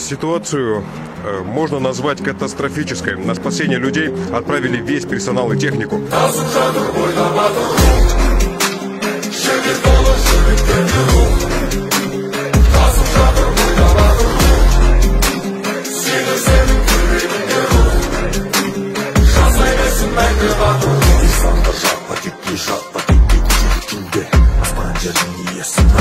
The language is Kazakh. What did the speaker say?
Ситуацию можно назвать катастрофической. На спасение людей отправили весь персонал и технику. İnsanlar şahpatik, şahpatik, bir kucu içinde. Aslan canını yesin.